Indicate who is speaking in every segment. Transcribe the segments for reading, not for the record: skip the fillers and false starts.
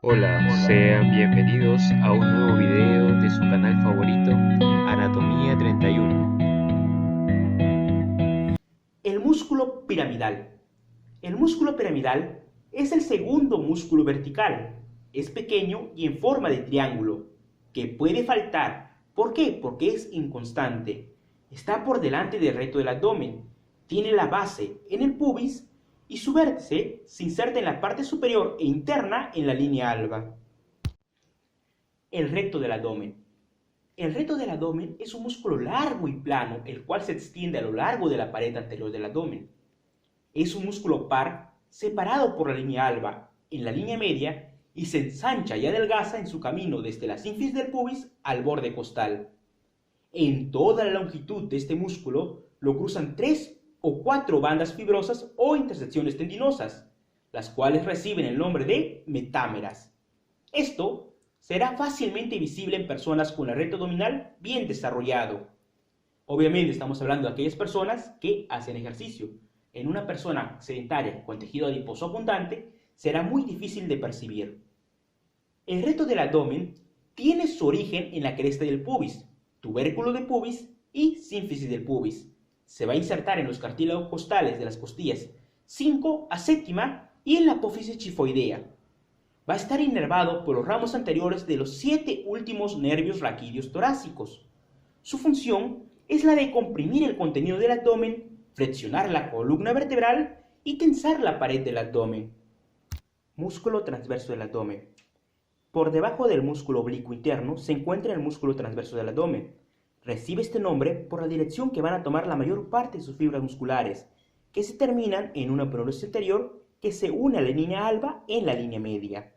Speaker 1: Hola, sean bienvenidos a un nuevo video de su canal favorito, Anatomía 31.
Speaker 2: El músculo piramidal. El músculo piramidal es el segundo músculo vertical. Es pequeño y en forma de triángulo, que puede faltar. ¿Por qué? Porque es inconstante. Está por delante del recto del abdomen. Tiene la base en el pubis y su vértice se inserta en la parte superior e interna en la línea alba. El recto del abdomen. El recto del abdomen es un músculo largo y plano, el cual se extiende a lo largo de la pared anterior del abdomen. Es un músculo par separado por la línea alba en la línea media y se ensancha y adelgaza en su camino desde la sínfisis del pubis al borde costal. En toda la longitud de este músculo lo cruzan 3 o 4 bandas fibrosas o intersecciones tendinosas, las cuales reciben el nombre de metámeras. Esto será fácilmente visible en personas con el recto abdominal bien desarrollado. Obviamente estamos hablando de aquellas personas que hacen ejercicio. En una persona sedentaria con tejido adiposo abundante será muy difícil de percibir. El recto del abdomen tiene su origen en la cresta del pubis, tubérculo de pubis y sínfisis del pubis. Se va a insertar en los cartílagos costales de las costillas 5 a séptima y en la apófisis chifoidea. Va a estar inervado por los ramos anteriores de los 7 últimos nervios raquídeos torácicos. Su función es la de comprimir el contenido del abdomen, flexionar la columna vertebral y tensar la pared del abdomen. Músculo transverso del abdomen. Por debajo del músculo oblicuo interno se encuentra el músculo transverso del abdomen. Recibe este nombre por la dirección que van a tomar la mayor parte de sus fibras musculares, que se terminan en una aponeurosis anterior que se une a la línea alba en la línea media.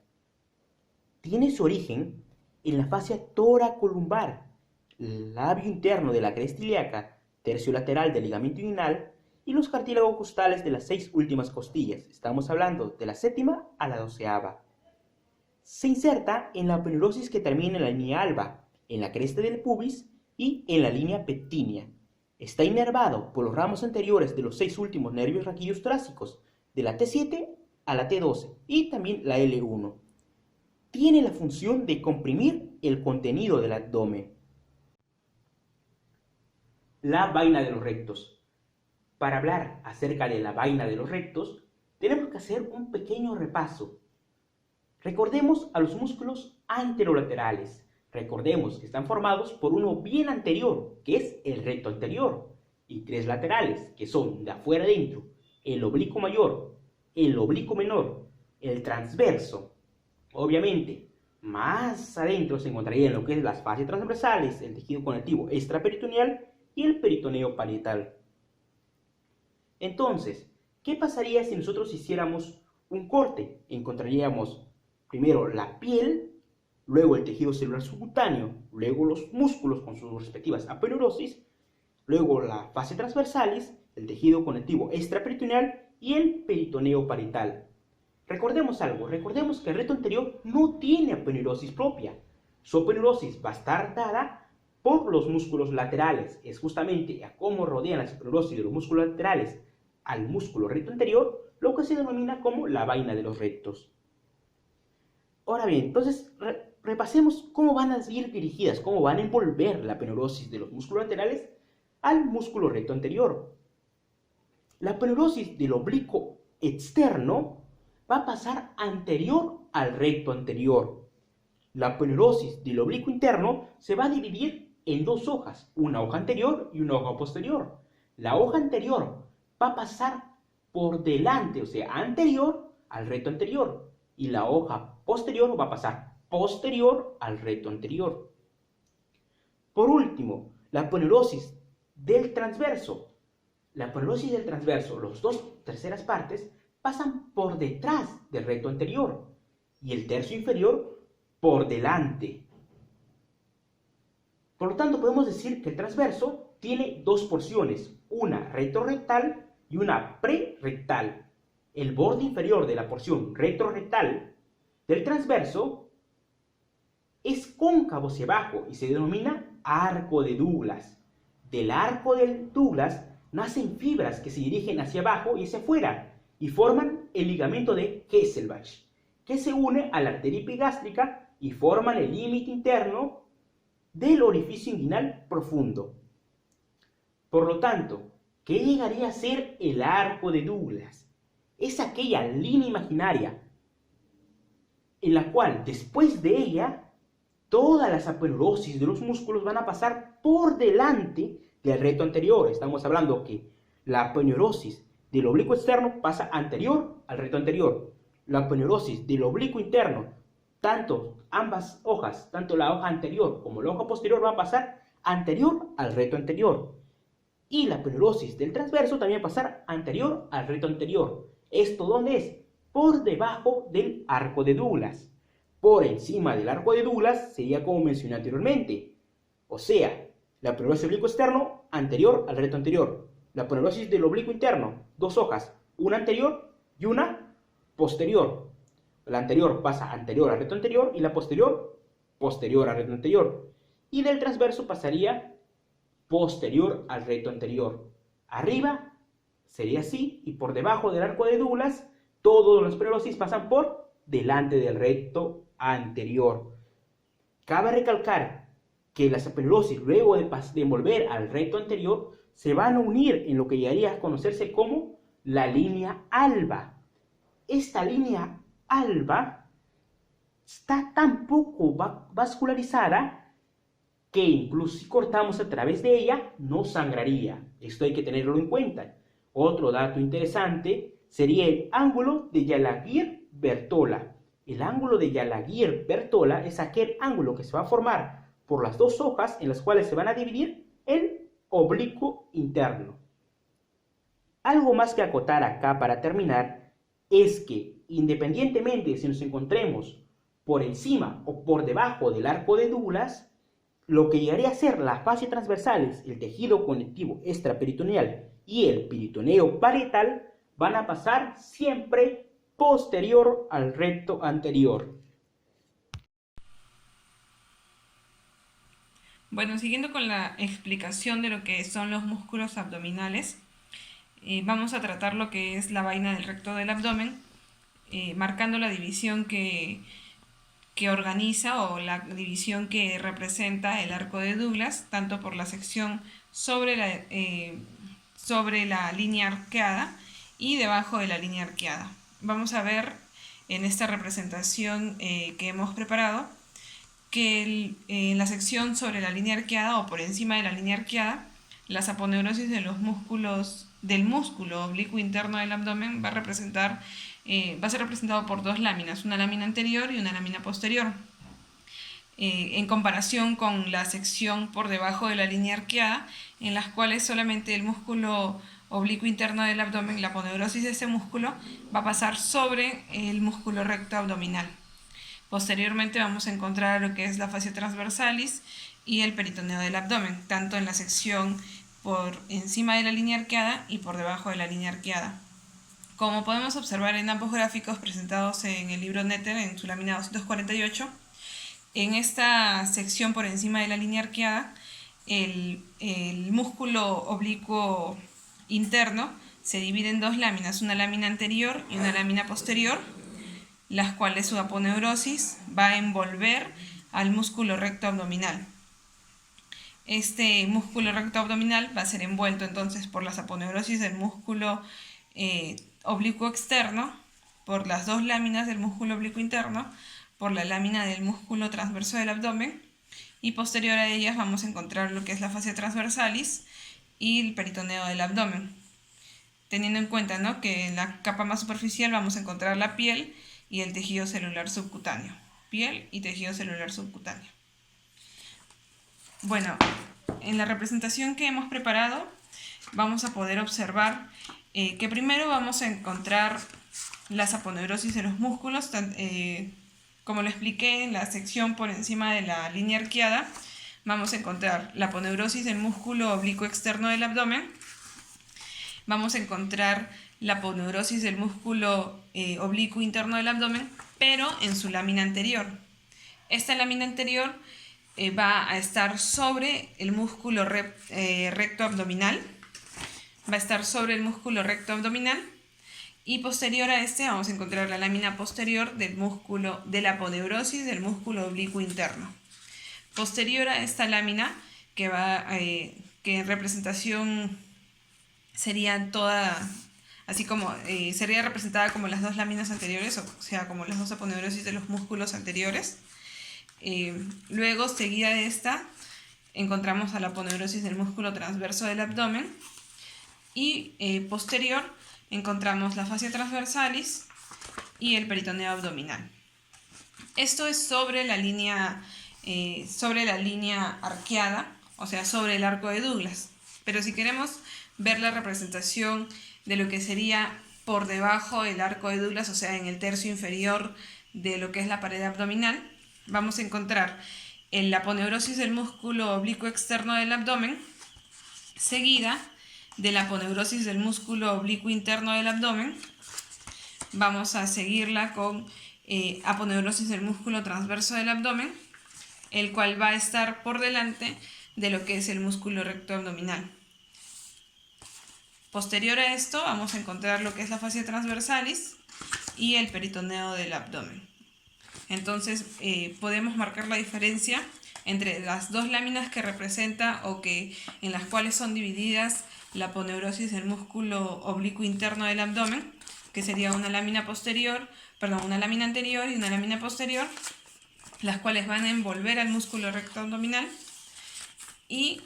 Speaker 2: Tiene su origen en la fascia toracolumbar, labio interno de la cresta ilíaca, tercio lateral del ligamento inguinal y los cartílagos costales de las 6 últimas costillas. Estamos hablando de la séptima a la 12ª. Se inserta en la aponeurosis que termina en la línea alba, en la cresta del pubis y en la línea pectínea. Está inervado por los ramos anteriores de los 6 últimos nervios raquídeos torácicos, de la T7 a la T12 y también la L1. Tiene la función de comprimir el contenido del abdomen. La vaina de los rectos. Para hablar acerca de la vaina de los rectos, tenemos que hacer un pequeño repaso. Recordemos a los músculos anterolaterales. Recordemos que están formados por uno bien anterior, que es el recto anterior, y 3 laterales, que son de afuera adentro, el oblicuo mayor, el oblicuo menor, el transverso. Obviamente, más adentro se encontrarían lo que es las fascias transversales, el tejido conectivo extraperitoneal y el peritoneo parietal. Entonces, ¿qué pasaría si nosotros hiciéramos un corte? Encontraríamos primero la piel, luego el tejido celular subcutáneo, luego los músculos con sus respectivas aponeurosis, luego la fascia transversalis, el tejido conectivo extraperitoneal y el peritoneo parietal. Recordemos algo, recordemos que el recto anterior no tiene aponeurosis propia. Su aponeurosis va a estar dada por los músculos laterales. Es justamente a cómo rodean las aponeurosis de los músculos laterales al músculo recto anterior lo que se denomina como la vaina de los rectos. Ahora bien, entonces repasemos cómo van a ir dirigidas, cómo van a envolver la aponeurosis de los músculos laterales al músculo recto anterior. La aponeurosis del oblicuo externo va a pasar anterior al recto anterior. La aponeurosis del oblicuo interno se va a dividir en 2 hojas, una hoja anterior y una hoja posterior. La hoja anterior va a pasar por delante, o sea, anterior al recto anterior, y la hoja posterior va a pasar posterior al recto anterior. Por último, la aponeurosis del transverso. La aponeurosis del transverso, las 2 terceras partes, pasan por detrás del recto anterior y el tercio inferior por delante. Por lo tanto, podemos decir que el transverso tiene 2 porciones, una retrorectal y una prerectal. El borde inferior de la porción retrorectal del transverso es cóncavo hacia abajo y se denomina arco de Douglas. Del arco de Douglas nacen fibras que se dirigen hacia abajo y hacia afuera y forman el ligamento de Kesselbach. que se une a la arteria epigástrica y forman el límite interno del orificio inguinal profundo. Por lo tanto, ¿qué llegaría a ser el arco de Douglas? Es aquella línea imaginaria en la cual, después de ella, todas las aponeurosis de los músculos van a pasar por delante del recto anterior. Estamos hablando que la aponeurosis del oblicuo externo pasa anterior al recto anterior. La aponeurosis del oblicuo interno, ambas hojas, tanto la hoja anterior como la hoja posterior, van a pasar anterior al recto anterior. Y la aponeurosis del transverso también va a pasar anterior al recto anterior. ¿Esto dónde es? Por debajo del arco de Douglas. Por encima del arco de Douglas sería como mencioné anteriormente. O sea, la aponeurosis del oblicuo externo anterior al recto anterior. La aponeurosis del oblicuo interno, dos hojas, una anterior y una posterior. La anterior pasa anterior al recto anterior y la posterior al recto anterior. Y del transverso pasaría posterior al recto anterior. Arriba sería así, y por debajo del arco de Douglas todas las aponeurosis pasan por delante del recto anterior. Cabe recalcar que las aponeurosis, luego de volver al recto anterior, se van a unir en lo que llegaría a conocerse como la línea alba. Esta línea alba está tan poco vascularizada que incluso si cortamos a través de ella no sangraría. Esto hay que tenerlo en cuenta. Otro dato interesante sería el ángulo de Yalaguier-Bertola. El ángulo de Yalaguier-Bertola es aquel ángulo que se va a formar por las dos hojas en las cuales se van a dividir el oblicuo interno. Algo más que acotar acá para terminar es que independientemente si nos encontremos por encima o por debajo del arco de Douglas, lo que llegaría a ser las fascias transversales, el tejido conectivo extraperitoneal y el peritoneo parietal, van a pasar siempre posterior al recto anterior.
Speaker 3: Bueno, siguiendo con la explicación de lo que son los músculos abdominales, vamos a tratar lo que es la vaina del recto del abdomen, marcando la división que organiza o la división que representa el arco de Douglas, tanto por la sección sobre la línea arqueada y debajo de la línea arqueada. Vamos a ver en esta representación que hemos preparado que en la sección sobre la línea arqueada o por encima de la línea arqueada, las aponeurosis de los músculos del músculo oblicuo interno del abdomen va a ser representado por dos láminas, una lámina anterior y una lámina posterior. En comparación con la sección por debajo de la línea arqueada, en las cuales solamente el músculo oblicuo interno del abdomen, la aponeurosis de ese músculo, va a pasar sobre el músculo recto abdominal. Posteriormente vamos a encontrar lo que es la fascia transversalis y el peritoneo del abdomen, tanto en la sección por encima de la línea arqueada y por debajo de la línea arqueada. Como podemos observar en ambos gráficos presentados en el libro Netter en su lámina 248, en esta sección por encima de la línea arqueada, el músculo oblicuo interno se divide en dos láminas, una lámina anterior y una lámina posterior, las cuales su aponeurosis va a envolver al músculo recto abdominal. Este músculo recto abdominal va a ser envuelto entonces por las aponeurosis del músculo oblicuo externo, por las dos láminas del músculo oblicuo interno, por la lámina del músculo transverso del abdomen, y posterior a ellas vamos a encontrar lo que es la fascia transversalis y el peritoneo del abdomen. Teniendo en cuenta, ¿no?, que en la capa más superficial vamos a encontrar la piel y el tejido celular subcutáneo. Piel y tejido celular subcutáneo. Bueno, en la representación que hemos preparado vamos a poder observar que primero vamos a encontrar las aponeurosis de los músculos, como lo expliqué en la sección por encima de la línea arqueada. Vamos a encontrar la aponeurosis del músculo oblicuo externo del abdomen, vamos a encontrar la aponeurosis del músculo oblicuo interno del abdomen, pero en su lámina anterior. Esta lámina anterior va a estar sobre el músculo recto abdominal, Y posterior a este vamos a encontrar la lámina posterior del músculo de la aponeurosis del músculo oblicuo interno. Posterior a esta lámina, que en representación sería toda, así como sería representada como las dos láminas anteriores, o sea, como las dos aponeurosis de los músculos anteriores. Luego, seguida de esta, encontramos a la aponeurosis del músculo transverso del abdomen y posterior encontramos la fascia transversalis y el peritoneo abdominal. Esto es sobre la línea arqueada, o sea, sobre el arco de Douglas. Pero si queremos ver la representación de lo que sería por debajo del arco de Douglas, o sea, en el tercio inferior de lo que es la pared abdominal, vamos a encontrar la aponeurosis del músculo oblicuo externo del abdomen, seguida de la aponeurosis del músculo oblicuo interno del abdomen. Vamos a seguirla con aponeurosis del músculo transverso del abdomen, el cual va a estar por delante de lo que es el músculo recto abdominal. Posterior a esto vamos a encontrar lo que es la fascia transversalis y el peritoneo del abdomen. Entonces podemos marcar la diferencia entre las dos láminas que representa en las cuales son divididas la aponeurosis del músculo oblicuo interno del abdomen, que sería una lámina anterior y una lámina posterior, las cuales van a envolver al músculo recto abdominal y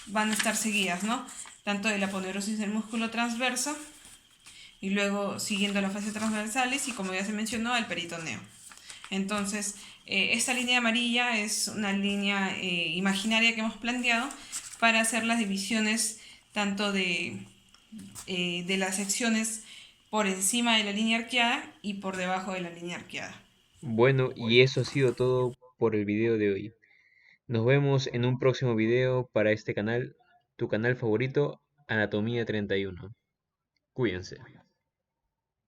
Speaker 3: van a estar seguidas, ¿no? Tanto de la aponeurosis del músculo transverso y luego siguiendo la fascia transversalis y, como ya se mencionó, el peritoneo. Entonces, esta línea amarilla es una línea imaginaria que hemos planteado para hacer las divisiones tanto de las secciones por encima de la línea arqueada y por debajo de la línea arqueada.
Speaker 1: Bueno, y eso ha sido todo por el video de hoy. Nos vemos en un próximo video para este canal, tu canal favorito, Anatomía 31. Cuídense.